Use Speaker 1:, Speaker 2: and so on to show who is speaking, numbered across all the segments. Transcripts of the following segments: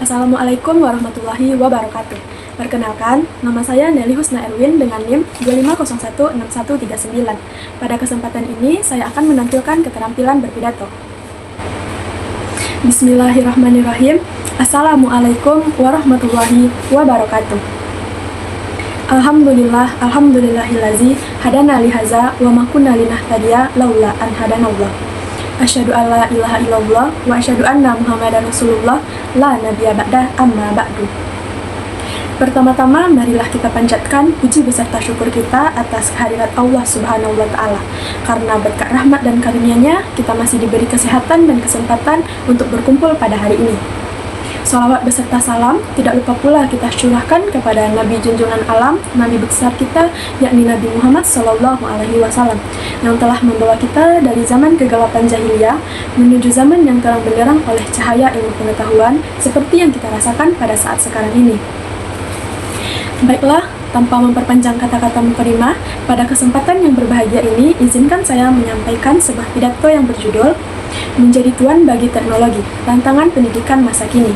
Speaker 1: Assalamualaikum warahmatullahi wabarakatuh. Perkenalkan, nama saya Nelly Husna Erwin dengan NIM 25016139. Pada kesempatan ini, saya akan menampilkan keterampilan berpidato. Bismillahirrahmanirrahim. Assalamualaikum warahmatullahi wabarakatuh. Alhamdulillahillazi hadana lihaza wa ma kunna linahtadiya laula an hadanallah. Asyhadu an la ilaha illallah wa asyhadu anna Muhammadan Rasulullah la nabiyya ba'da amma ba'du. Pertama-tama, marilah kita panjatkan puji beserta syukur kita atas kehadirat Allah Subhanahu wa Ta'ala. Karena berkat rahmat dan karunia-Nya, kita masih diberi kesehatan dan kesempatan untuk berkumpul pada hari ini. Shalawat beserta salam tidak lupa pula kita curahkan kepada Nabi junjungan alam, Nabi besar kita, yakni Nabi Muhammad SAW, yang telah membawa kita dari zaman kegelapan jahiliyah menuju zaman yang terang benderang oleh cahaya ilmu pengetahuan seperti yang kita rasakan pada saat sekarang ini. Baiklah, tanpa memperpanjang kata-kata mukadimah, pada kesempatan yang berbahagia ini, izinkan saya menyampaikan sebuah pidato yang berjudul Menjadi Tuan Bagi Teknologi, Tantangan Pendidikan Masa Kini.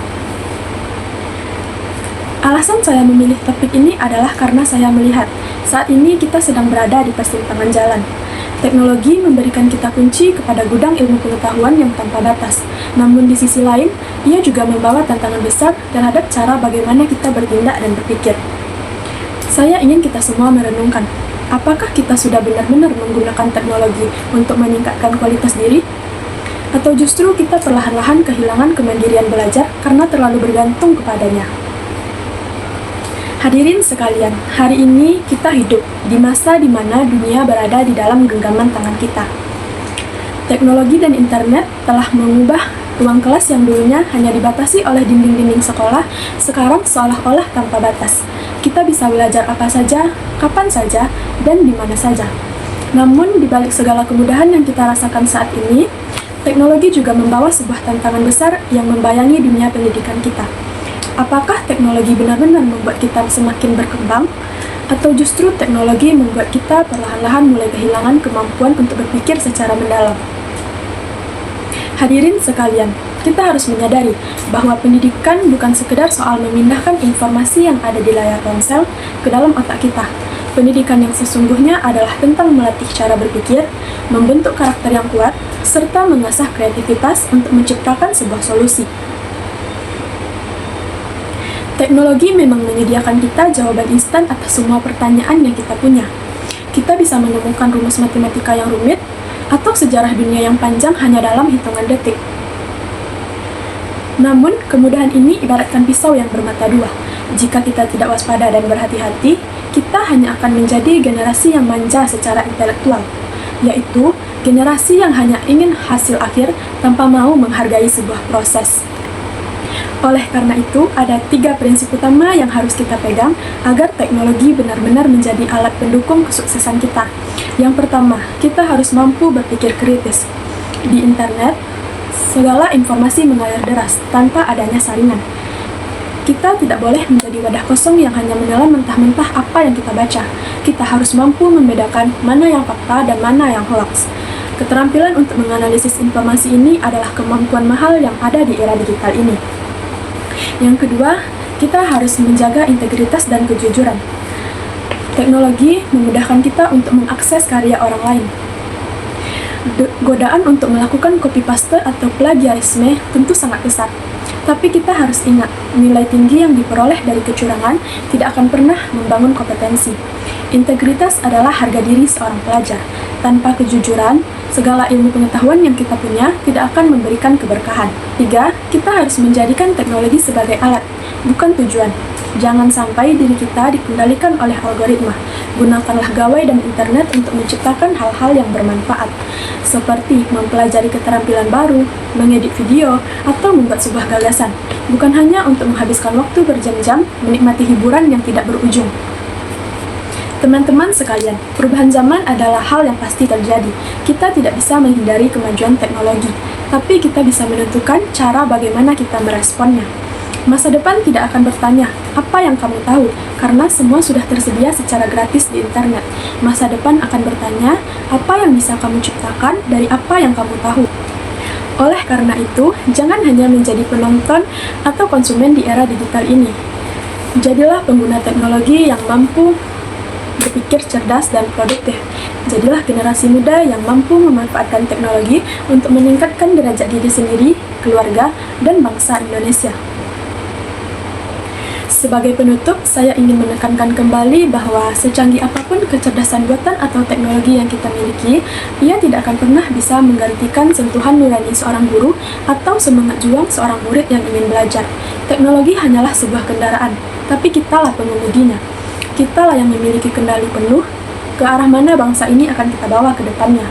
Speaker 1: Alasan saya memilih topik ini adalah karena saya melihat saat ini kita sedang berada di persimpangan jalan. Teknologi memberikan kita kunci kepada gudang ilmu pengetahuan yang tanpa batas. Namun di sisi lain, ia juga membawa tantangan besar terhadap cara bagaimana kita bertindak dan berpikir. Saya ingin kita semua merenungkan, apakah kita sudah benar-benar menggunakan teknologi untuk meningkatkan kualitas diri? Atau justru kita perlahan-lahan kehilangan kemandirian belajar karena terlalu bergantung kepadanya? Hadirin sekalian, hari ini kita hidup di masa di mana dunia berada di dalam genggaman tangan kita. Teknologi dan internet telah mengubah ruang kelas yang dulunya hanya dibatasi oleh dinding-dinding sekolah, sekarang seolah-olah tanpa batas. Kita bisa belajar apa saja, kapan saja, dan di mana saja. Namun, di balik segala kemudahan yang kita rasakan saat ini, teknologi juga membawa sebuah tantangan besar yang membayangi dunia pendidikan kita. Apakah teknologi benar-benar membuat kita semakin berkembang, atau justru teknologi membuat kita perlahan-lahan mulai kehilangan kemampuan untuk berpikir secara mendalam? Hadirin sekalian, kita harus menyadari bahwa pendidikan bukan sekedar soal memindahkan informasi yang ada di layar ponsel ke dalam otak kita. Pendidikan yang sesungguhnya adalah tentang melatih cara berpikir, membentuk karakter yang kuat, serta mengasah kreativitas untuk menciptakan sebuah solusi. Teknologi memang menyediakan kita jawaban instan atas semua pertanyaan yang kita punya. Kita bisa menemukan rumus matematika yang rumit atau sejarah dunia yang panjang hanya dalam hitungan detik. Namun, kemudahan ini ibaratkan pisau yang bermata dua. Jika kita tidak waspada dan berhati-hati, kita hanya akan menjadi generasi yang manja secara intelektual, yaitu generasi yang hanya ingin hasil akhir tanpa mau menghargai sebuah proses. Oleh karena itu, ada 3 prinsip utama yang harus kita pegang agar teknologi benar-benar menjadi alat pendukung kesuksesan kita. Yang pertama, kita harus mampu berpikir kritis. Di internet, segala informasi mengalir deras tanpa adanya saringan. Kita tidak boleh menjadi wadah kosong yang hanya menelan mentah-mentah apa yang kita baca. Kita harus mampu membedakan mana yang fakta dan mana yang hoax. Keterampilan untuk menganalisis informasi ini adalah kemampuan mahal yang ada di era digital ini. Yang kedua, kita harus menjaga integritas dan kejujuran. Teknologi memudahkan kita untuk mengakses karya orang lain. Godaan untuk melakukan copy-paste atau plagiarisme tentu sangat besar. Tapi kita harus ingat, nilai tinggi yang diperoleh dari kecurangan tidak akan pernah membangun kompetensi. Integritas adalah harga diri seorang pelajar. Tanpa kejujuran, segala ilmu pengetahuan yang kita punya tidak akan memberikan keberkahan. 3. Kita harus menjadikan teknologi sebagai alat, bukan tujuan. Jangan sampai diri kita dikendalikan oleh algoritma. Gunakanlah gawai dan internet untuk menciptakan hal-hal yang bermanfaat, seperti mempelajari keterampilan baru, mengedit video, atau membuat sebuah gagasan. Bukan hanya untuk menghabiskan waktu berjam-jam menikmati hiburan yang tidak berujung. Teman-teman sekalian, perubahan zaman adalah hal yang pasti terjadi. Kita tidak bisa menghindari kemajuan teknologi, tapi kita bisa menentukan cara bagaimana kita meresponnya. Masa depan tidak akan bertanya, apa yang kamu tahu? Karena semua sudah tersedia secara gratis di internet. Masa depan akan bertanya, apa yang bisa kamu ciptakan dari apa yang kamu tahu? Oleh karena itu, jangan hanya menjadi penonton atau konsumen di era digital ini. Jadilah pengguna teknologi yang mampu berpikir cerdas dan produktif. Jadilah generasi muda yang mampu memanfaatkan teknologi untuk meningkatkan derajat diri sendiri, keluarga, dan bangsa Indonesia. Sebagai penutup, saya ingin menekankan kembali bahwa secanggih apapun kecerdasan buatan atau teknologi yang kita miliki, ia tidak akan pernah bisa menggantikan sentuhan nurani seorang guru atau semangat juang seorang murid yang ingin belajar. Teknologi hanyalah sebuah kendaraan, tapi kitalah pengemudinya. Kitalah yang memiliki kendali penuh ke arah mana bangsa ini akan kita bawa ke depannya.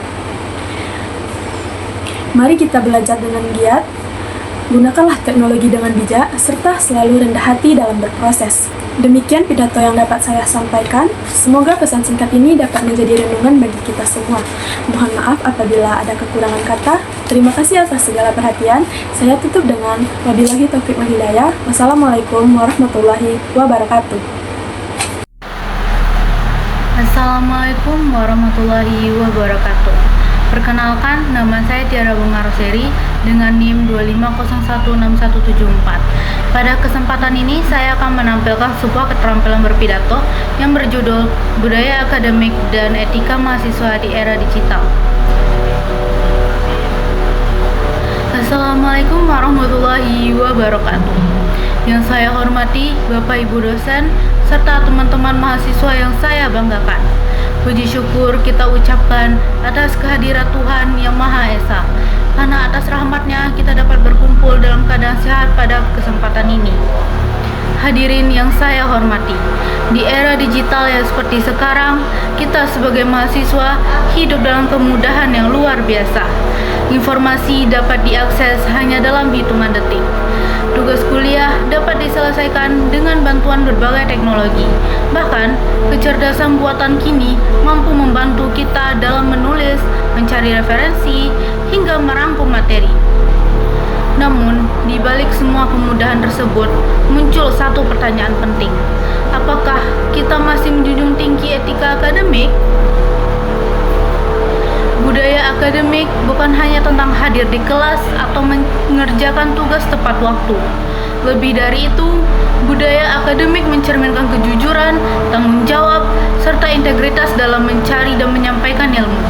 Speaker 1: Mari kita belajar dengan giat, gunakanlah teknologi dengan bijak, serta selalu rendah hati dalam berproses. Demikian pidato yang dapat saya sampaikan. Semoga pesan singkat ini dapat menjadi renungan bagi kita semua. Mohon maaf apabila ada kekurangan kata. Terima kasih atas segala perhatian. Saya tutup dengan wabillahi taufiq wal hidayah. Wassalamualaikum warahmatullahi wabarakatuh.
Speaker 2: Assalamualaikum warahmatullahi wabarakatuh. Perkenalkan, nama saya Tiara Bunga Roseri dengan NIM 2501674. Pada kesempatan ini, saya akan menampilkan sebuah keterampilan berpidato yang berjudul Budaya Akademik dan Etika Mahasiswa di Era Digital. Assalamualaikum warahmatullahi wabarakatuh. Yang saya hormati Bapak Ibu dosen serta teman-teman mahasiswa yang saya banggakan. Puji syukur kita ucapkan atas kehadirat Tuhan Yang Maha Esa, karena atas rahmatnya kita dapat berkumpul dalam keadaan sehat pada kesempatan ini. Hadirin yang saya hormati, di era digital yang seperti sekarang, kita sebagai mahasiswa hidup dalam kemudahan yang luar biasa. Informasi dapat diakses hanya dalam hitungan detik. Tugas kuliah dapat diselesaikan dengan bantuan berbagai teknologi. Bahkan, kecerdasan buatan kini mampu membantu kita dalam menulis, mencari referensi, hingga merangkum materi. Namun, di balik semua kemudahan tersebut, muncul satu pertanyaan penting. Apakah kita masih menjunjung tinggi etika akademik? Budaya akademik bukan hanya tentang hadir di kelas atau mengerjakan tugas tepat waktu. Lebih dari itu, budaya akademik mencerminkan kejujuran, tanggung jawab, serta integritas dalam mencari dan menyampaikan ilmu.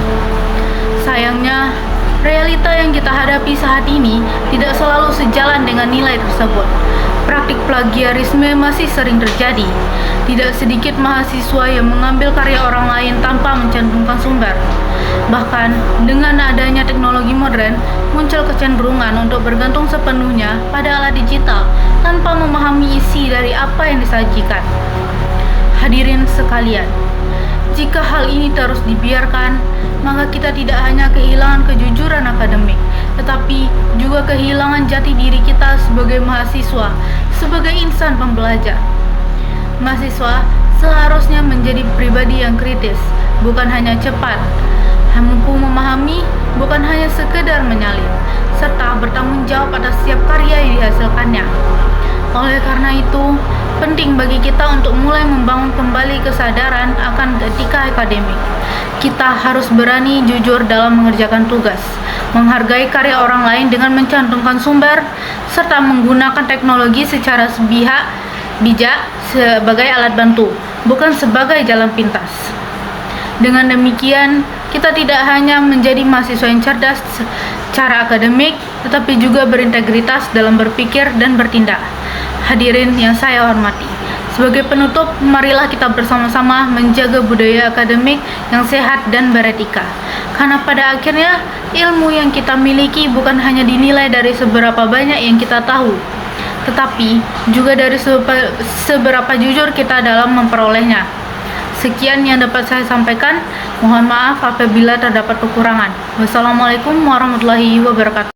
Speaker 2: Sayangnya, realita yang kita hadapi saat ini tidak selalu sejalan dengan nilai tersebut. Praktik plagiarisme masih sering terjadi. Tidak sedikit mahasiswa yang mengambil karya orang lain tanpa mencantumkan sumber. Bahkan, dengan adanya teknologi modern, muncul kecenderungan untuk bergantung sepenuhnya pada alat digital tanpa memahami isi dari apa yang disajikan. Hadirin sekalian, jika hal ini terus dibiarkan, maka kita tidak hanya kehilangan kejujuran akademik, tetapi juga kehilangan jati diri kita sebagai mahasiswa, sebagai insan pembelajar. Mahasiswa seharusnya menjadi pribadi yang kritis, bukan hanya cepat, mampu memahami, bukan hanya sekedar menyalin, serta bertanggung jawab atas setiap karya yang dihasilkannya. Oleh karena itu, penting bagi kita untuk mulai membangun kembali kesadaran akan etika akademik. Kita harus berani jujur dalam mengerjakan tugas, menghargai karya orang lain dengan mencantumkan sumber, serta menggunakan teknologi secara bijak sebagai alat bantu, bukan sebagai jalan pintas. Dengan demikian, kita tidak hanya menjadi mahasiswa yang cerdas secara akademik, tetapi juga berintegritas dalam berpikir dan bertindak. Hadirin yang saya hormati, sebagai penutup, marilah kita bersama-sama menjaga budaya akademik yang sehat dan beretika. Karena pada akhirnya, ilmu yang kita miliki bukan hanya dinilai dari seberapa banyak yang kita tahu, tetapi juga dari seberapa jujur kita dalam memperolehnya. Sekian yang dapat saya sampaikan. Mohon maaf apabila terdapat kekurangan. Wassalamualaikum warahmatullahi wabarakatuh.